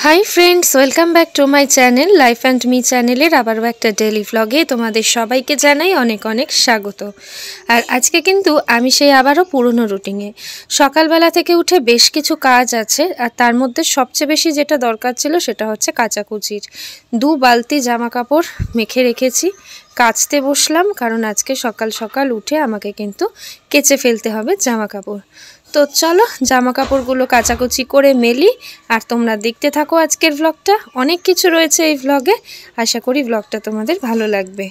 Hi friends, welcome back to my channel life and me চ্যানেলের আবারও একটা daily ভ্লগে তোমাদের সবাইকে জানাই অনেক অনেক স্বাগত। আর আজকে কিন্তু আমি সেই আবারও পুরনো রুটিনে সকালবেলা থেকে উঠে বেশ কিছু কাজ আছে, আর তার মধ্যে সবচেয়ে বেশি যেটা দরকার ছিল সেটা হচ্ছে কাচাকুচির। 2 বালতি জামা কাপড় মেখে রেখেছি, কাচতে বসলাম, কারণ আজকে সকাল সকাল উঠে আমাকে কিন্তু কেচে ফেলতে হবে জামা কাপড়। তো চলো জামা কাপড়গুলো কাচাকুচি করে মেলি, আর তোমরা দেখতে থাকো আজকের ব্লগটা। অনেক কিছু রয়েছে এই ব্লগে, আশা করি ব্লগটা তোমাদের ভালো লাগবে।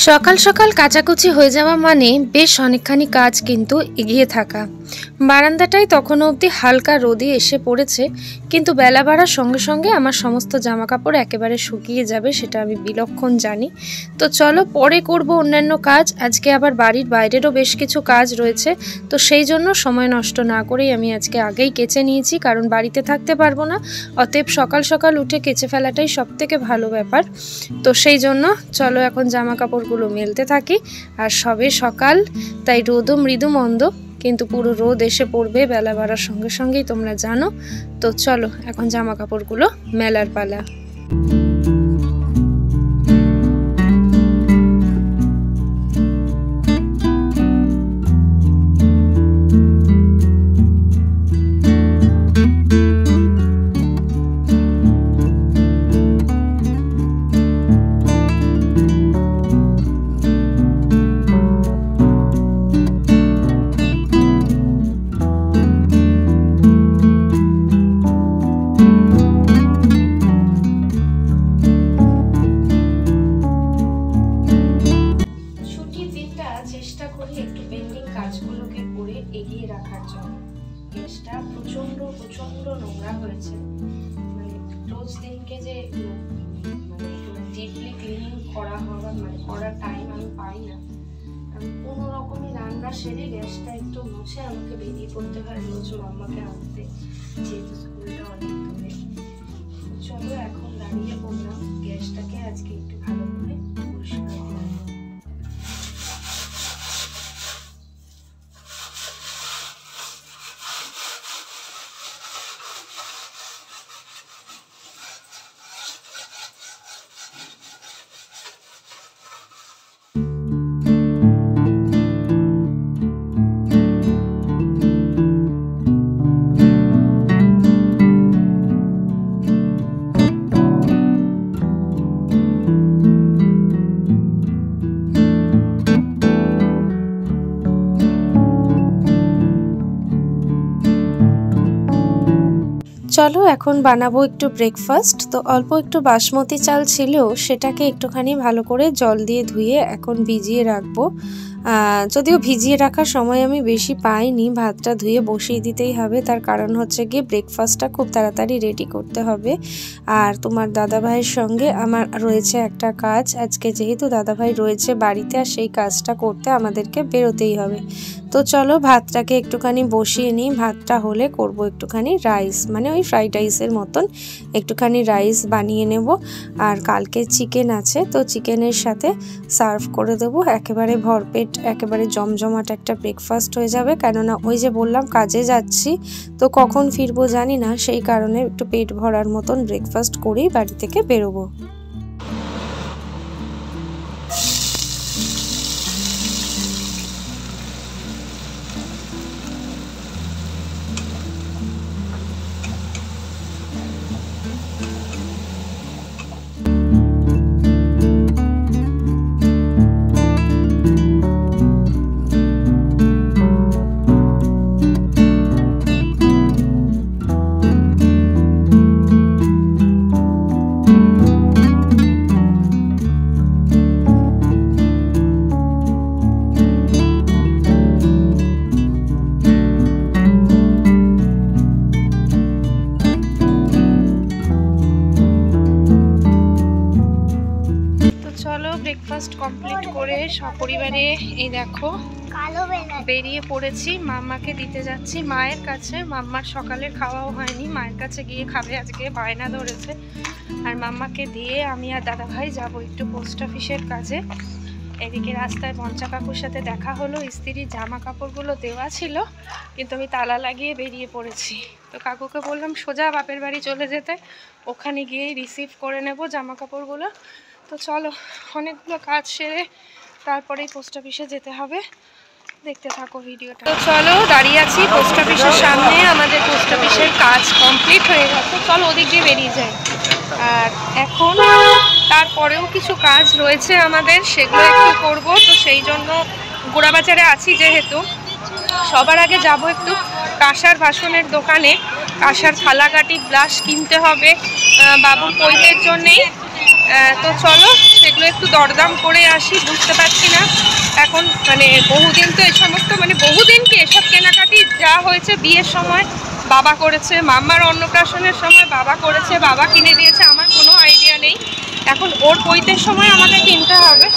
সকাল সকাল কাচাকুচি হয়ে যাওয়া মানে বেশ অনেকখানি কাজ কিন্তু এগিয়ে থাকা। বারান্দাটায় তখনও অবধি হালকা রোদে এসে পড়েছে, কিন্তু বেলা বাড়ার সঙ্গে সঙ্গে আমার সমস্ত জামা কাপড় একেবারে শুকিয়ে যাবে, সেটা আমি বিলক্ষণ জানি। তো চলো পরে করব অন্যান্য কাজ। আজকে আবার বাড়ির বাইরেরও বেশ কিছু কাজ রয়েছে, তো সেই জন্য সময় নষ্ট না করেই আমি আজকে আগেই কেচে নিয়েছি, কারণ বাড়িতে থাকতে পারবো না। অতএব সকাল সকাল উঠে কেচে ফেলাটাই সব থেকে ভালো ব্যাপার। তো সেই জন্য চলো এখন জামা কাপড়গুলো মেলতে থাকি। আর সবে সকাল, তাই রোদও মৃদু মন্দ, কিন্তু পুরো রোদ এসে পড়বে বেলা বাড়ার সঙ্গে সঙ্গেই, তোমরা জানো। তো চলো এখন জামা কাপড়গুলো মেলার পালা। কাজগুলোকে করে এগিয়ে রাখার জন্য গ্যাসটা প্রচন্ড নোংরা হয়েছে। মানে রোজ দিনকে যে ডিপলি ক্লিনিং করার টাইম আমি পাই না। আমি কোনো রকমই রান্না সেরে গ্যাসটা একটু মুছে আমাকে বেরিয়ে পড়তে হয় রোজ মাম্মাকে আনতে, যেহেতু স্কুলটা অনেক দূরে। চলো এখন দাঁড়িয়ে পড়লাম, গ্যাসটাকে আজকে একটু ভালো করে পরিষ্কার করবো। চলো এখন বানাবো একটু ব্রেকফাস্ট। তো অল্প একটু বাসমতি চাল ছিল, সেটাকে একটুখানি ভালো করে জল দিয়ে ধুয়ে এখন ভিজিয়ে রাখবো। যদিও ভিজিয়ে রাখার সময় আমি বেশি পাইনি, ভাতটা ধুয়ে বসিয়ে দিতেই হবে। তার কারণ হচ্ছে গিয়ে ব্রেকফাস্টটা খুব তাড়াতাড়ি রেডি করতে হবে। আর তোমার দাদাভাইয়ের সঙ্গে আমার রয়েছে একটা কাজ আজকে, যেহেতু দাদাভাই রয়েছে বাড়িতে, আর সেই কাজটা করতে আমাদেরকে বেরোতেই হবে। তো চলো ভাতটাকে একটুখানি বসিয়ে নিই। ভাতটা হলে করব একটুখানি রাইস, মানে ওই ফ্রাইড রাইসের মতন একটুখানি রাইস বানিয়ে নেব। আর কালকে চিকেন আছে, তো চিকেনের সাথে সার্ভ করে দেবো। একেবারে ভরপেট, একেবারে জমজমাট একটা ব্রেকফাস্ট হয়ে যাবে। কেননা ওই যে বললাম কাজে যাচ্ছি, তো কখন ফিরবো জানি না, সেই কারণে একটু পেট ভরার মতন ব্রেকফাস্ট করেই বাড়ি থেকে বেরোবো। করে সপরিবারে এই দেখো বেরিয়ে পড়েছি, মাম্মাকে দিতে যাচ্ছি মায়ের কাছে। মাম্মার সকালের খাওয়াও হয়নি, মায়ের কাছে গিয়ে খাবে, আজকে বায়না ধরেছে। আর মাম্মাকে দিয়ে আমি আর দাদা ভাই যাবো একটু পোস্ট অফিসের কাজে। এদিকে রাস্তায় পঞ্চা কাকুর সাথে দেখা হলো, স্ত্রীর জামা কাপড়গুলো দেওয়া ছিল কিন্তু আমি তালা লাগিয়ে বেরিয়ে পড়েছি। তো কাকুকে বললাম সোজা বাপের বাড়ি চলে যেতে, ওখানে গিয়েই রিসিভ করে নেব জামা কাপড়গুলো। তো চলো, অনেকগুলো কাজ সেরে তারপরেই পোস্ট অফিসে যেতে হবে, দেখতে থাকো ভিডিওটা। তো চলো, দাঁড়িয়ে আছি পোস্ট অফিসের সামনে, আমাদের পোস্ট অফিসের কাজ কমপ্লিট হয়ে গেছে। চলো ওদিক দিয়ে বেরিয়ে যাই। আর এখন তারপরেও কিছু কাজ রয়েছে আমাদের, সেগুলো একটু করব। তো সেই জন্য গোড়াবাজারে আছি যেহেতু, সবার আগে যাব একটু কাঁসার বাসনের দোকানে। কাঁসার থালাকাটি গ্লাস কিনতে হবে বাবুর পৈতের জন্যেই। তো চলো সেগুলো একটু দরদাম করে আসি। বুঝতে পারছি না এখন, মানে বহুদিন তো এই সমস্ত, মানে বহুদিন কি এসব কেনাকাটি যা হয়েছে বিয়ের সময় বাবা করেছে, মাম্মার অন্নপ্রাশনের সময় বাবা করেছে, বাবা কিনে দিয়েছে, আমার কোনো আইডিয়া নেই। এখন ওর পৈতের সময় আমাকে কিনতে হবে।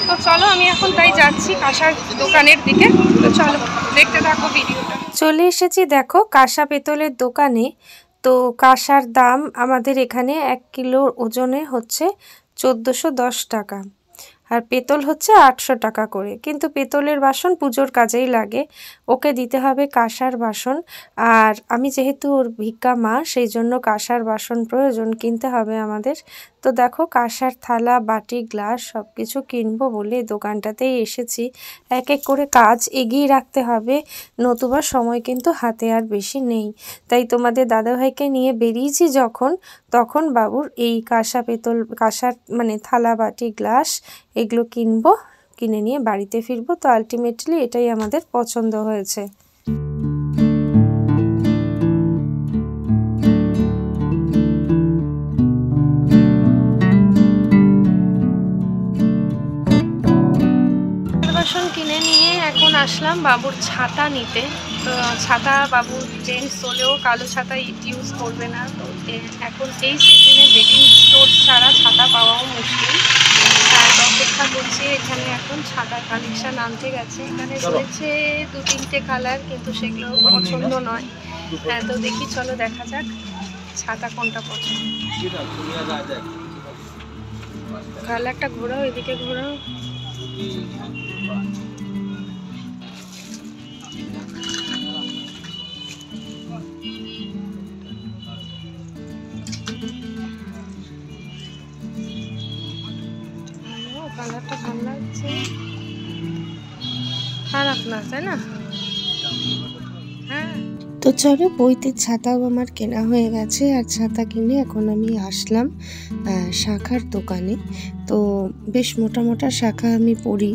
তো চলো আমি এখন তাই যাচ্ছি কাঁসার দোকানের দিকে। তো চলো দেখতে থাকো ভিডিওটা। চলে এসেছি দেখো কাঁসা পেতলের দোকানে। তো কাঁসার দাম আমাদের এখানে 1 কিলো ওজনে হচ্ছে 1410 টাকা, আর পেতল হচ্ছে 800 টাকা করে। কিন্তু পেতলের বাসন পুজোর কাজেই লাগে, ওকে দিতে হবে কাঁসার বাসন। আর আমি যেহেতু ওর ভিক্ষা মা, সেই জন্য কাঁসার বাসন প্রয়োজন, কিনতে হবে আমাদের। তো দেখো কাঁসার থালা বাটি গ্লাস সব কিছু কিনবো বলে দোকানটাতেই এসেছি। এক এক করে কাজ এগিয়ে রাখতে হবে, নতুবা সময় কিন্তু হাতে আর বেশি নেই। তাই তোমাদের দাদাভাইকে নিয়ে বেরিয়েছি যখন, তখন বাবুর এই কাঁসা পেতল কাঁসার মানে থালা বাটি গ্লাস এগুলো কিনবো, কিনে নিয়ে বাড়িতে ফিরবো। তো আলটিমেটলি এটাই আমাদের পছন্দ হয়েছে। বাসন কিনে নিয়ে এখন আসলাম বাবুর ছাতা নিতে। তো ছাতা বাবুর জেন্টস হলেও কালো ছাতা ইউজ করবে না। তো এখন এই সিজনে বেডিং স্টোর ছাড়া ছাতা পাওয়াও মুশকিল। অপেক্ষা করছি, এখানে এখন ছাতা কালেকশন আনতে গেছে। এখানে রয়েছে 2-3টে কালার, কিন্তু সেগুলো পছন্দ নয়। তো দেখি, চলো দেখা যাক ছাতা কোনটা পছন্দ। কালারটা ঘোরাও, এদিকে ঘোরাও। কালারটা ভালো লাগছে, খারাপ না, তাই না? হ্যাঁ। তো চলো, বইতে ছাতাও আমার কেনা হয়ে গেছে। আর ছাতা কিনে এখন আমি আসলাম শাখার দোকানে। তো বেশ মোটা মোটা শাখা আমি পরি,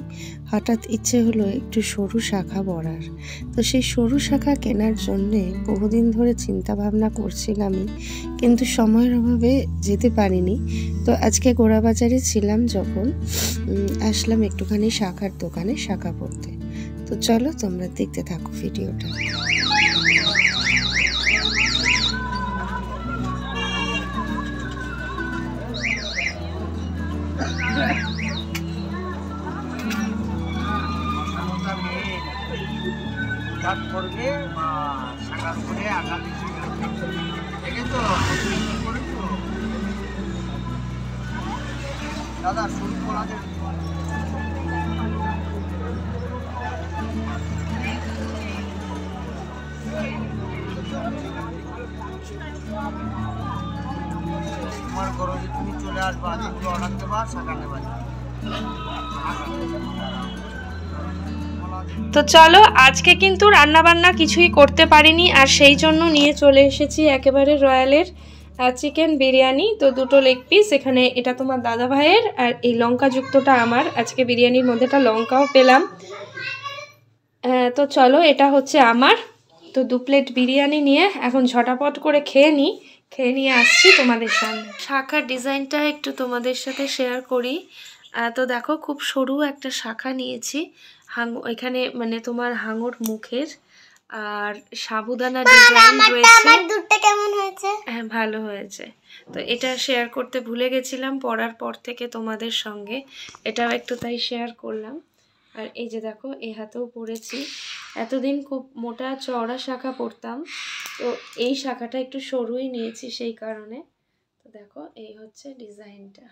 হঠাৎ ইচ্ছে হলো একটু সরু শাখা পরার। তো সেই সরু শাখা কেনার জন্যে বহুদিন ধরে চিন্তা ভাবনা করছিলামই, কিন্তু সময়ের অভাবে যেতে পারিনি। তো আজকে গোড়াবাজারে ছিলাম যখন, আসলাম একটুখানি শাখার দোকানে শাখা পরতে। তো চলো তোমরা দেখতে থাকো ভিডিওটা। করবে শাখার করে আঘাত দেখে তো দাদা শুরু করা যায়। তোমার ঘরে যে তুমি চলে আসবা, যেগুলো অর্ডার দেবা শাখা নেবা। তো চলো, আজকে কিন্তু রান্না বান্না কিছুই করতে পারিনি, আর সেই জন্য নিয়ে চলে এসেছি একেবারে রয়্যালের চিকেন বিরিয়ানি। তো 2টো লেগ পিস এখানে, এটা তোমার দাদা ভাইয়ের, আর এই লঙ্কা যুক্তটা আমার। আজকে বিরিয়ানির মধ্যেটা লঙ্কাও পেলাম। তো চলো, এটা হচ্ছে আমার। তো 2 প্লেট বিরিয়ানি নিয়ে এখন ঝটাপট করে খেয়ে নিয়ে আসছি তোমাদের সামনে। শাখার ডিজাইনটা একটু তোমাদের সাথে শেয়ার করি। তো দেখো, খুব সরু একটা শাখা নিয়েছি, এখানে মানে তোমার হাঙর মুখের। আর সাবুদানা ডিজাইন রয়েছে। আমার দুধটা কেমন হয়েছে? হ্যাঁ, ভালো হয়েছে। তো এটা শেয়ার করতে ভুলে গেছিলাম পড়ার পর থেকে তোমাদের সঙ্গে, এটাও একটু তাই শেয়ার করলাম। আর এই যে দেখো, এই হাতেও পরেছি। এতদিন খুব মোটা চওড়া শাখা পরতাম, তো এই শাখাটা একটু সরুই নিয়েছি সেই কারণে। তো দেখো, এই হচ্ছে ডিজাইনটা।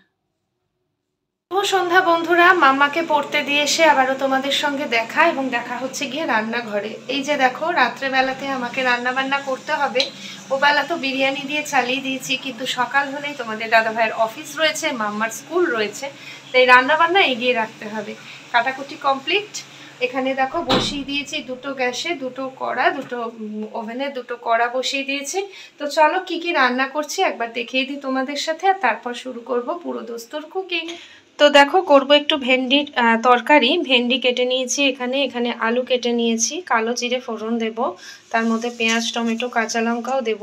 শুভ সন্ধ্যা বন্ধুরা, মাম্মাকে পড়তে দিয়ে এসে আবারও তোমাদের সঙ্গে দেখা, এবং দেখা হচ্ছে গিয়ে রান্নাঘরে। এই যে দেখো, রাত্রেবেলাতে আমাকে রান্না বান্না করতে হবে। ওবেলা তো বিরিয়ানি দিয়ে চালিয়ে দিয়েছি, কিন্তু সকাল হলেই তোমাদের দাদাভাইয়ের অফিস রয়েছে, মাম্মার স্কুল রয়েছে, তাই রান্না বান্না এগিয়ে রাখতে হবে। কাটাকুটি কমপ্লিট। এখানে দেখো বসিয়ে দিয়েছি দুটো গ্যাসে দুটো কড়া, দুটো ওভেনে দুটো কড়া বসিয়ে দিয়েছি। তো চলো কি কি রান্না করছি একবার দেখিয়ে দিই তোমাদের সাথে, আর তারপর শুরু করব পুরো দোস্তর কুকিং। তো দেখো, করব একটু ভেন্ডির তরকারি। ভেন্ডি কেটে নিয়েছি, এখানে আলু কেটে নিয়েছি, কালো জিরে ফোড়ন দেব, তার মধ্যে পেঁয়াজ টমেটো কাঁচা লঙ্কাও দেব।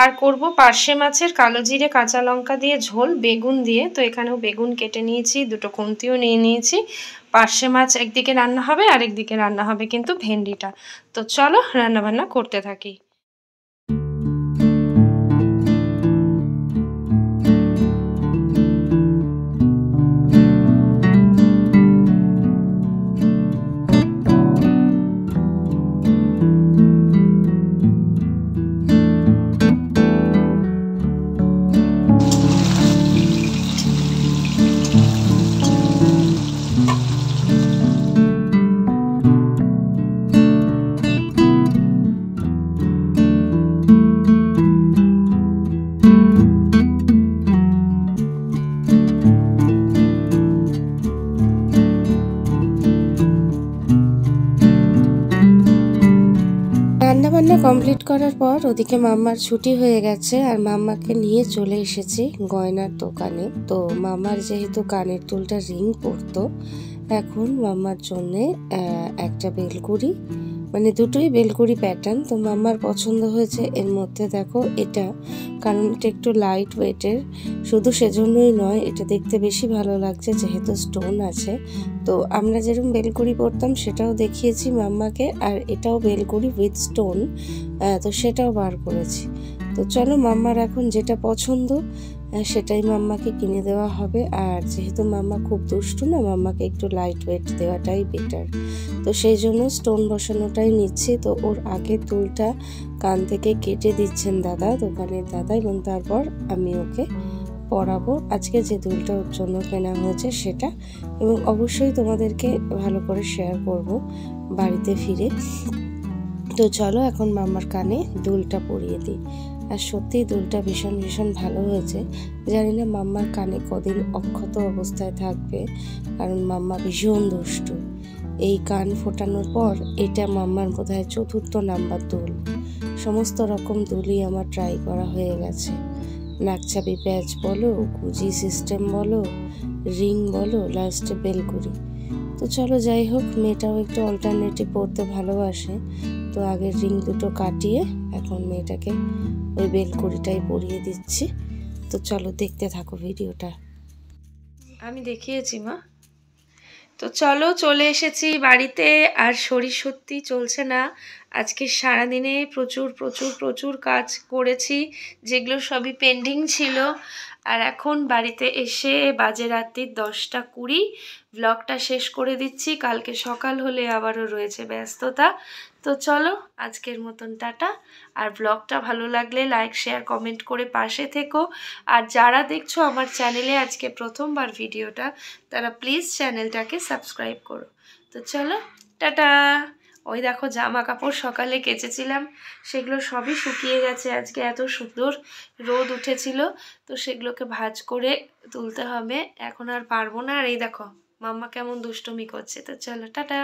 আর করব পার্শে মাছের কালো জিরে কাঁচা লঙ্কা দিয়ে ঝোল বেগুন দিয়ে। তো এখানেও বেগুন কেটে নিয়েছি, দুটো খুন্তিও নিয়ে নিয়েছি। পার্শে মাছ একদিকে রান্না হবে, আর একদিকে রান্না হবে কিন্তু ভেন্ডিটা। তো চলো রান্নাবান্না করতে থাকি। রান্নাবান্না কমপ্লিট করার পর ওদিকে মাম্মার ছুটি হয়ে গেছে, আর মাম্মাকে নিয়ে চলে এসেছি গয়নার দোকানে। তো মাম্মার যেহেতু কানের দুলটা রিং পরতো, এখন মাম্মার জন্যে একটা বেলকুড়ি, মানে দুটোই বেলকুড়ি প্যাটার্ন। তো মাম্মার পছন্দ হয়েছে এর মধ্যে দেখো এটা, কারণ এটা একটু লাইট ওয়েটের। শুধু সেজন্যই নয়, এটা দেখতে বেশি ভালো লাগছে যেহেতু স্টোন আছে। তো আমরা যেরকম বেলকুড়ি পরতাম সেটাও দেখিয়েছি মাম্মাকে, আর এটাও বেলকুড়ি উইথ স্টোন, তো সেটাও বার করেছি। তো চলো, মাম্মার এখন যেটা পছন্দ সেটাই মাম্মাকে কিনে দেওয়া হবে। আর যেহেতু মাম্মা খুব দুষ্টু না, মাম্মাকে একটু লাইট ওয়েট দেওয়াটাই বেটার। তো সেই জন্য স্টোন বসানোটাই নিচ্ছি। তো ওর আগের দুলটা কান থেকে কেটে দিচ্ছেন দাদা, দোকানের দাদা, এবং তারপর আমি ওকে পরাবো আজকে যে দুলটা ওর জন্য কেনা হয়েছে সেটা, এবং অবশ্যই তোমাদেরকে ভালো করে শেয়ার করব বাড়িতে ফিরে। তো চলো এখন মাম্মার কানে দুলটা পরিয়ে দিই। আর সত্যি দুলটা ভীষণ ভীষণ ভালো হয়েছে। জানি না মাম্মার কানে কদিন অক্ষত অবস্থায় থাকবে, কারণ মাম্মা ভীষণ দুষ্টু। এই কান ফোটানোর পর এটা মাম্মার বোধহয় 4র্থ নাম্বার দুল। সমস্ত রকম দুলই আমার ট্রাই করা হয়ে গেছে, নাকছাবি প্যাচ বলো, গুজি সিস্টেম বলো, রিং বলো, লাস্টে বেলকুড়ি। তো চলো যাই হোক, মেয়েটাও একটু অল্টারনেটিভ পড়তে ভালোবাসে। তো আগের রিং দুটো কাটিয়ে এখন মেয়েটাকে ওই বেলকুড়িটাই পরিয়ে দিচ্ছি। তো চলো দেখতে থাকো ভিডিওটা। আমি দেখিয়েছি মা। তো চলো, চলে এসেছি বাড়িতে। আর শরীর সত্যি চলছে না। আজকে সারাদিনে প্রচুর প্রচুর প্রচুর কাজ করেছি, যেগুলো সবই পেন্ডিং ছিল। আর এখন বাড়িতে এসে বাজে রাত্রির 10টা 20। ব্লগটা শেষ করে দিচ্ছি, কালকে সকাল হলে আবারও রয়েছে ব্যস্ততা। তো চলো আজকের মতন টাটা। আর ব্লগটা ভালো লাগলে লাইক শেয়ার কমেন্ট করে পাশে থেকো। আর যারা দেখছো আমার চ্যানেলে আজকে প্রথমবার ভিডিওটা, তারা প্লিজ চ্যানেলটাকে সাবস্ক্রাইব করো। তো চলো টাটা। ওই দেখো, জামা কাপড় সকালে কেচেছিলাম, সেগুলো সবই শুকিয়ে গেছে। আজকে এত সুন্দর রোদ উঠেছিল, তো সেগুলোকে ভাঁজ করে তুলতে হবে। এখন আর পারবো না। আর এই দেখো মাম্মা কেমন দুষ্টুমি করছে। তো চলো টাটা।